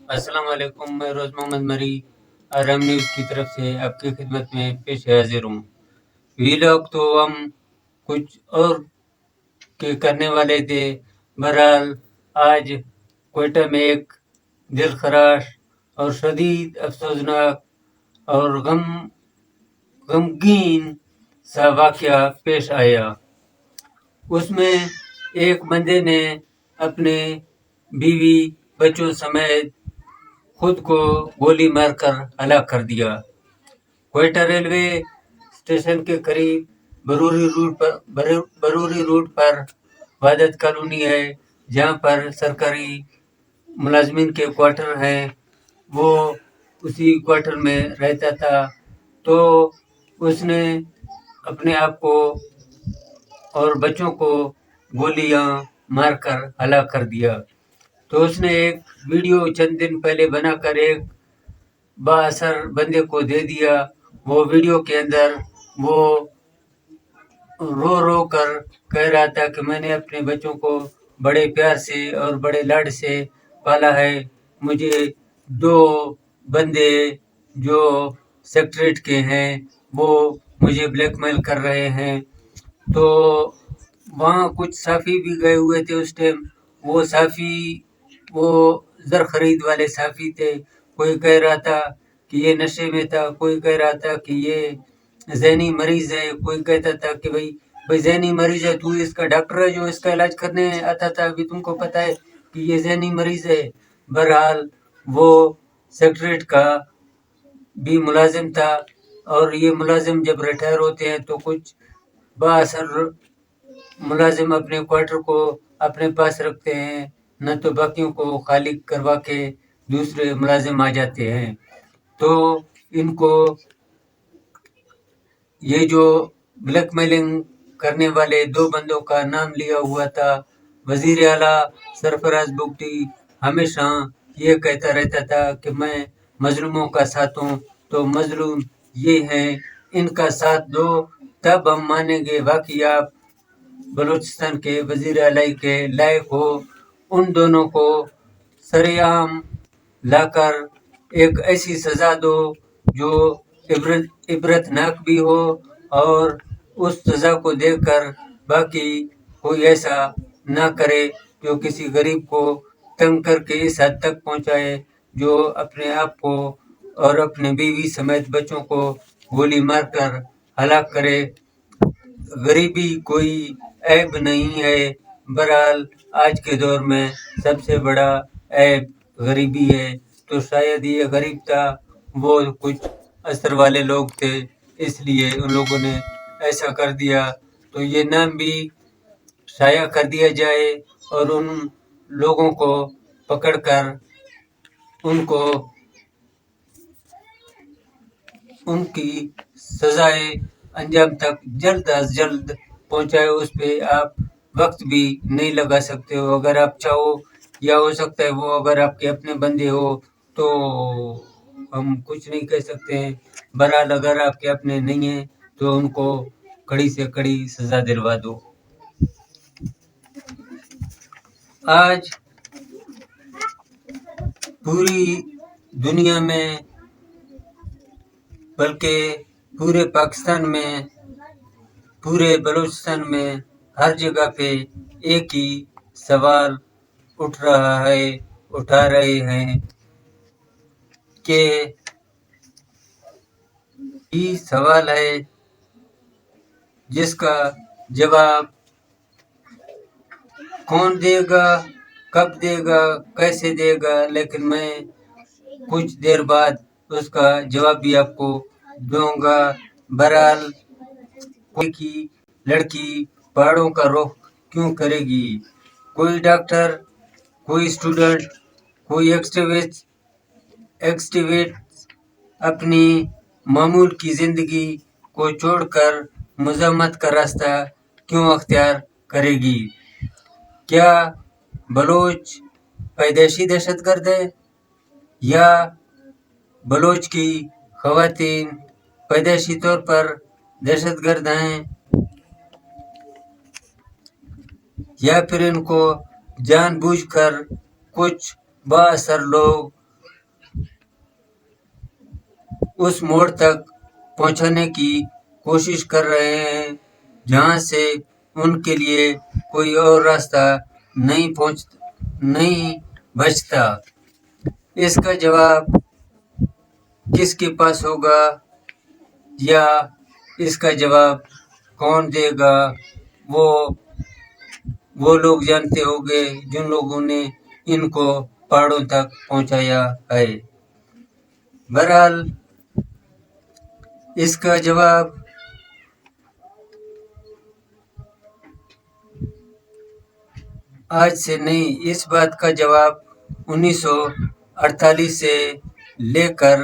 अस्सलाम वालेकुम। मैं रोज़ मोहम्मद मरी आराम न्यूज़ की तरफ से आपकी खिदमत में पेश हाजिर हूँ। वीलॉग तो हम कुछ और के करने वाले थे। बहरहाल आज क्वेटा में एक दिलखराश और शदीद अफसोसनाक और गमगीन सा वाक़या पेश आया। उसमें एक बंदे ने अपने बीवी बच्चों समेत खुद को गोली मारकर हलाक कर दिया। क्वेटा रेलवे स्टेशन के करीब बरूरी रूट पर वादत कॉलोनी है, जहाँ पर सरकारी मुलाजमीन के क्वार्टर हैं। वो उसी क्वार्टर में रहता था, तो उसने अपने आप को और बच्चों को गोलियां मारकर हलाक कर दिया। तो उसने एक वीडियो चंद दिन पहले बनाकर एक बाअसर बंदे को दे दिया। वो वीडियो के अंदर वो रो रो कर कह रहा था कि मैंने अपने बच्चों को बड़े प्यार से और बड़े लाड से पाला है। मुझे दो बंदे जो सेक्रेटरीट के हैं वो मुझे ब्लैकमेल कर रहे हैं। तो वहाँ कुछ साफ़ी भी गए हुए थे उस टाइम। वो साफ़ी वो ज़र खरीद वाले साफ़ी थे। कोई कह रहा था कि ये नशे में था, कोई कह रहा था कि ये ज़हनी मरीज़ है, कोई कहता था कि भाई ज़हनी मरीज़ है, तू इसका डॉक्टर है जो इसका इलाज करने आता था, अभी तुमको पता है कि ये ज़हनी मरीज़ है। बहरहाल वो सेक्रेटरीट का भी मुलाजिम था, और ये मुलाजिम जब रिटायर होते हैं तो कुछ बाअसर मुलाजिम अपने क्वार्टर को अपने पास रखते हैं, न तो बाकियों को खाली करवा के दूसरे मुलाजिम आ जाते हैं। तो इनको ये जो ब्लैकमेलिंग करने वाले दो बंदों का नाम लिया हुआ था, वजीर आला सरफराज बुगटी हमेशा ये कहता रहता था कि मैं मजलूमों का साथ हूँ, तो मजलूम ये हैं, इनका साथ दो तब हम मानेंगे वाकई आप बलूचिस्तान के वजीर आला के लायक हो। उन दोनों को सरेआम लाकर एक ऐसी सज़ा दो जो इबरतनाक भी हो, और उस सज़ा को देखकर बाकी कोई ऐसा ना करे जो किसी गरीब को तंग करके इस हद तक पहुंचाए जो अपने आप को और अपने बीवी समेत बच्चों को गोली मारकर हलाक करे। गरीबी कोई ऐब नहीं है। बहरहाल आज के दौर में सबसे बड़ा ऐब गरीबी है। तो शायद ये गरीब था, वो कुछ असर वाले लोग थे, इसलिए उन लोगों ने ऐसा कर दिया। तो ये नाम भी शाया कर दिया जाए और उन लोगों को पकड़कर उनको उनकी सजाए अंजाम तक जल्द अज जल्द पहुंचाए। उस पे आप वक्त भी नहीं लगा सकते हो अगर आप चाहो, या हो सकता है वो अगर आपके अपने बंदे हो तो हम कुछ नहीं कह सकते हैं। बहरहाल अगर आपके अपने नहीं हैं तो उनको कड़ी से कड़ी सजा दिलवा दो। आज पूरी दुनिया में बल्कि पूरे पाकिस्तान में, पूरे बलूचिस्तान में हर जगह पे एक ही सवाल उठा रहे हैं कि ये सवाल है जिसका जवाब कौन देगा, कब देगा, कैसे देगा, लेकिन मैं कुछ देर बाद उसका जवाब भी आपको दूंगा। बहरहाल कोई की लड़की पहाड़ों का रुख क्यों करेगी? कोई डॉक्टर, कोई स्टूडेंट, कोई एक्सटिवेट अपनी मामूल की जिंदगी को छोड़कर मुज़ाहमत का रास्ता क्यों अख्तियार करेगी? क्या बलोच पैदाइशी दहशतगर्द है, या बलोच की ख़वातीन पैदाइशी तौर पर दहशतगर्द हैं, या फिर इनको जानबूझकर कुछ बाअसर लोग उस मोड़ तक पहुंचाने की कोशिश कर रहे हैं जहां से उनके लिए कोई और रास्ता नहीं बचता। इसका जवाब किसके पास होगा या इसका जवाब कौन देगा, वो लोग जानते होंगे जिन लोगों ने इनको पहाड़ों तक पहुंचाया है। बहरहाल इसका जवाब आज से नहीं, इस बात का जवाब 1948 से लेकर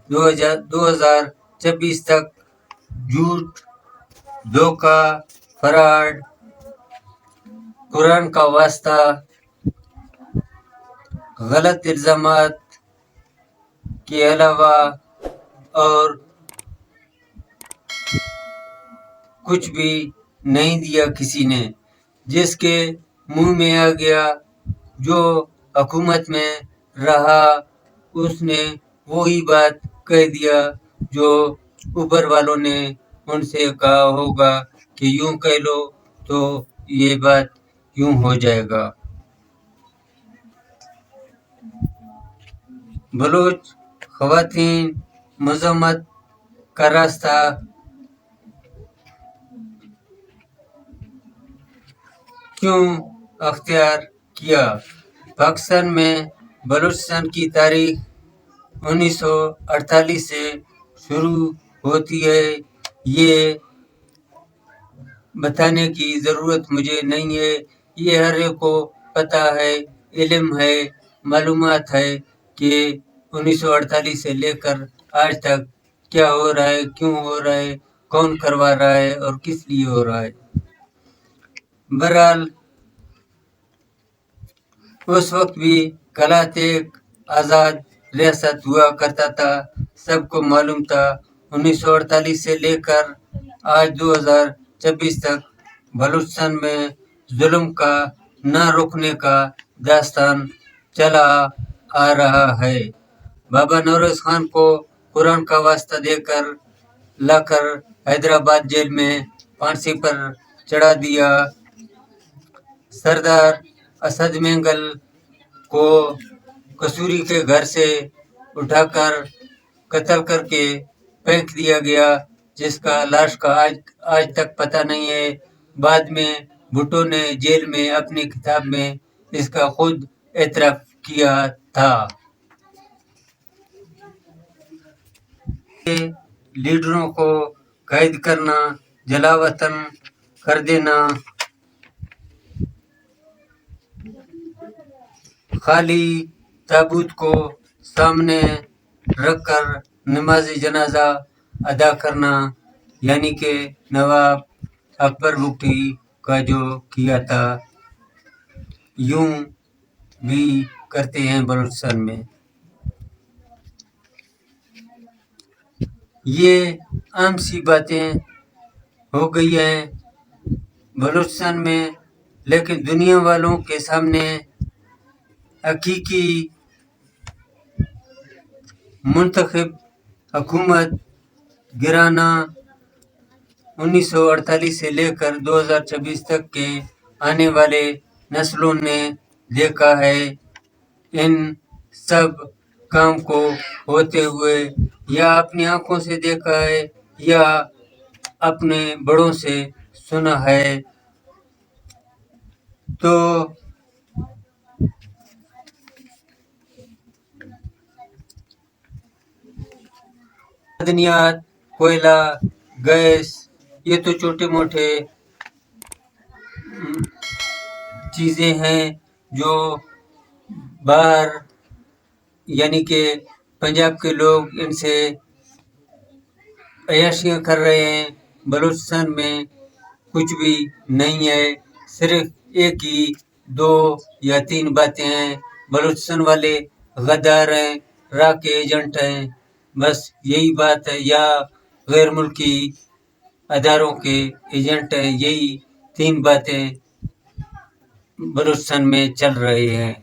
2026 तक झूठ, धोखा, फराड, कुरान का वास्ता, गलत इल्जामात के अलावा और कुछ भी नहीं दिया किसी ने। जिसके मुंह में आ गया, जो हुकूमत में रहा, उसने वही बात कह दिया जो ऊपर वालों ने उनसे कहा होगा कि यूं कह लो तो ये बात यूं हो जाएगा। बलूच ख़वातीन मज़म्मत का रास्ता क्यों अख्तियार किया? पाकिस्तान में बलूचिस्तान की तारीख 1948 से शुरू होती है। ये बताने की ज़रूरत मुझे नहीं है, ये हर एक को पता है, इल्म है, मालूमात है कि 1948 से लेकर आज तक क्या हो रहा है, क्यों हो रहा है, कौन करवा रहा है और किस लिए हो रहा है। बहरहाल उस वक्त भी कलात एक आज़ाद रियासत हुआ करता था, सबको मालूम था। 1948 से लेकर आज 2026 तक बलूचिस्तान में जुल्म का न रुकने का दास्तान चला आ रहा है। बाबा नौरोज खान को कुरान का वास्ता देकर लाकर हैदराबाद जेल में फांसी पर चढ़ा दिया। सरदार असद मेंगल को कसूरी के घर से उठाकर कत्ल करके फेंक दिया गया, जिसका लाश का आज तक पता नहीं है। बाद में भुट्टो ने जेल में अपनी किताब में इसका खुद एतराफ किया था। लीडरों को कैद करना, जलावतन कर देना, खाली ताबूत को सामने रखकर नमाज जनाजा अदा करना, यानी कि नवाब अकबर बुगटी का जो किया था, यूं भी करते हैं बलूचिस्तान में। ये आम सी बातें हो गई हैं बलूचिस्तान में, लेकिन दुनिया वालों के सामने हकीकी मुंतखब हुकूमत गिराना 1948 से लेकर 2026 तक के आने वाले नस्लों ने देखा है। इन सब काम को होते हुए या अपनी आंखों से देखा है या अपने बड़ों से सुना है। तो मादनियात, कोयला, गैस, ये तो छोटे मोटे चीज़ें हैं जो बाहर यानी कि पंजाब के लोग इनसे अय्याशियाँ कर रहे हैं। बलूचिस्तान में कुछ भी नहीं है, सिर्फ एक ही 2 या 3 बातें हैं। बलूचिस्तान वाले गद्दार हैं, राह के एजेंट हैं, बस यही बात है, या गैर मुल्की अदारों के एजेंट हैं। यही 3 बातें बलूचिस्तान में चल रही हैं।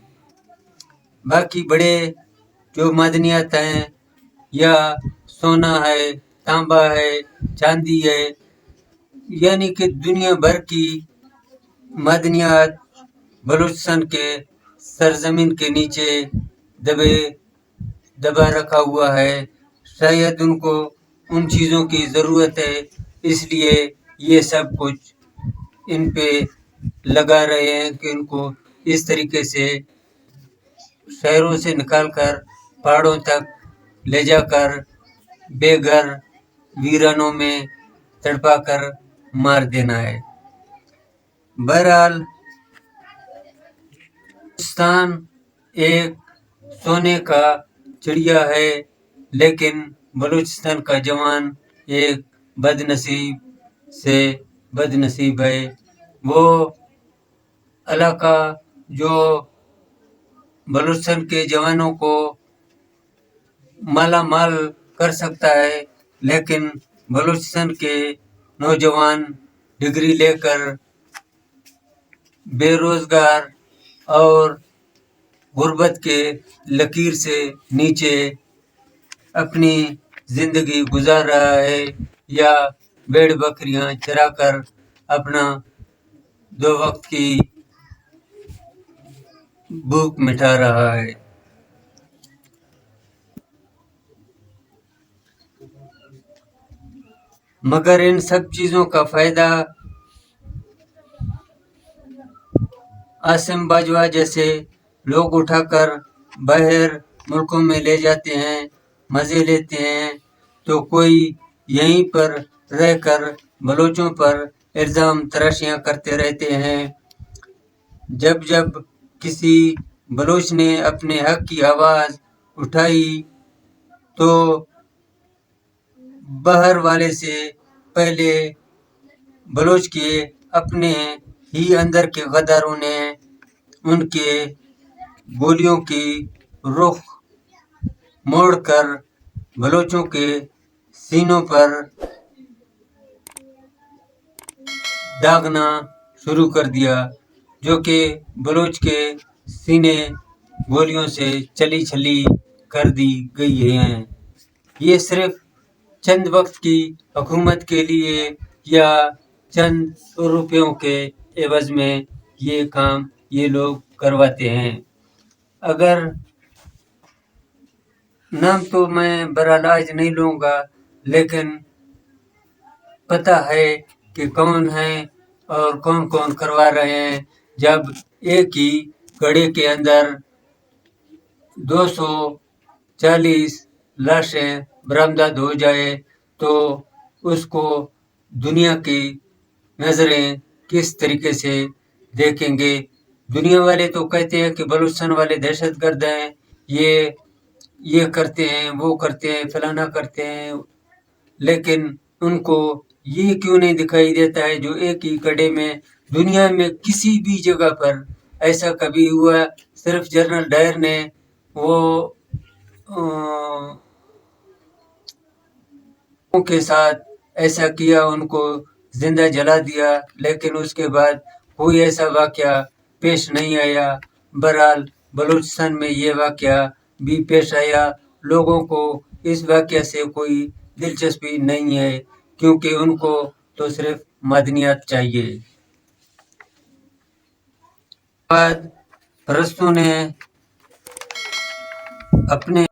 बाकी बड़े जो मादनियात हैं या सोना है, तांबा है, चांदी है, यानी कि दुनिया भर की मादनियात बलूचिस्तान के सरजमीन के नीचे दबा रखा हुआ है। शायद उनको उन चीज़ों की ज़रूरत है, इसलिए ये सब कुछ इन पे लगा रहे हैं कि उनको इस तरीके से शहरों से निकालकर पहाड़ों तक ले जाकर बेघर वीरानों में तड़पा कर मार देना है। बहरहाल बलूचिस्तान एक सोने का चिड़िया है, लेकिन बलूचिस्तान का जवान एक बदनसीब से बदनसीब है। वो इलाका जो बलूचिस्तान के जवानों को माला माल कर सकता है, लेकिन बलूचिस्तान के नौजवान डिग्री लेकर बेरोजगार और गुर्बत के लकीर से नीचे अपनी जिंदगी गुजार रहा है, या भेड़ बकरियां चराकर अपना 2 वक्त की भूख मिटा रहा है। मगर इन सब चीज़ों का फ़ायदा आसिम बाजवा जैसे लोग उठाकर बाहर मुल्कों में ले जाते हैं, मज़े लेते हैं, तो कोई यहीं पर रहकर बलोचों पर इल्ज़ाम तराशियाँ करते रहते हैं। जब जब किसी बलोच ने अपने हक की आवाज़ उठाई तो बाहर वाले से पहले बलोच के अपने ही अंदर के गद्दारों ने उनके गोलियों की रुख मोड़कर बलोचों के सीनों पर दागना शुरू कर दिया, जो कि बलोच के सीने गोलियों से चली छली कर दी गई हैं। ये सिर्फ चंद वक्त की हुकूमत के लिए या चंद रुपयों के एवज में ये काम ये लोग करवाते हैं। अगर नाम तो मैं बहरहाल आज नहीं लूँगा, लेकिन पता है कि कौन है और कौन कौन करवा रहे हैं। जब एक ही घड़े के अंदर 240 लाशें बरामद हो जाए तो उसको दुनिया की नज़रें किस तरीके से देखेंगे। दुनिया वाले तो कहते हैं कि बलूचिस्तान वाले दहशतगर्द हैं, ये करते हैं, वो करते हैं, फलाना करते हैं, लेकिन उनको ये क्यों नहीं दिखाई देता है जो एक ही कड़े में दुनिया में किसी भी जगह पर ऐसा कभी हुआ। सिर्फ जनरल डायर ने वो के साथ ऐसा किया, उनको जिंदा जला दिया, लेकिन उसके बाद कोई ऐसा वाकया पेश नहीं आया। बहरहाल बलूचिस्तान में ये वाकया भी पेश आया। लोगों को इस वाकया से कोई दिलचस्पी नहीं है, क्योंकि उनको तो सिर्फ मदनियात चाहिए। बाद परस्तों ने अपने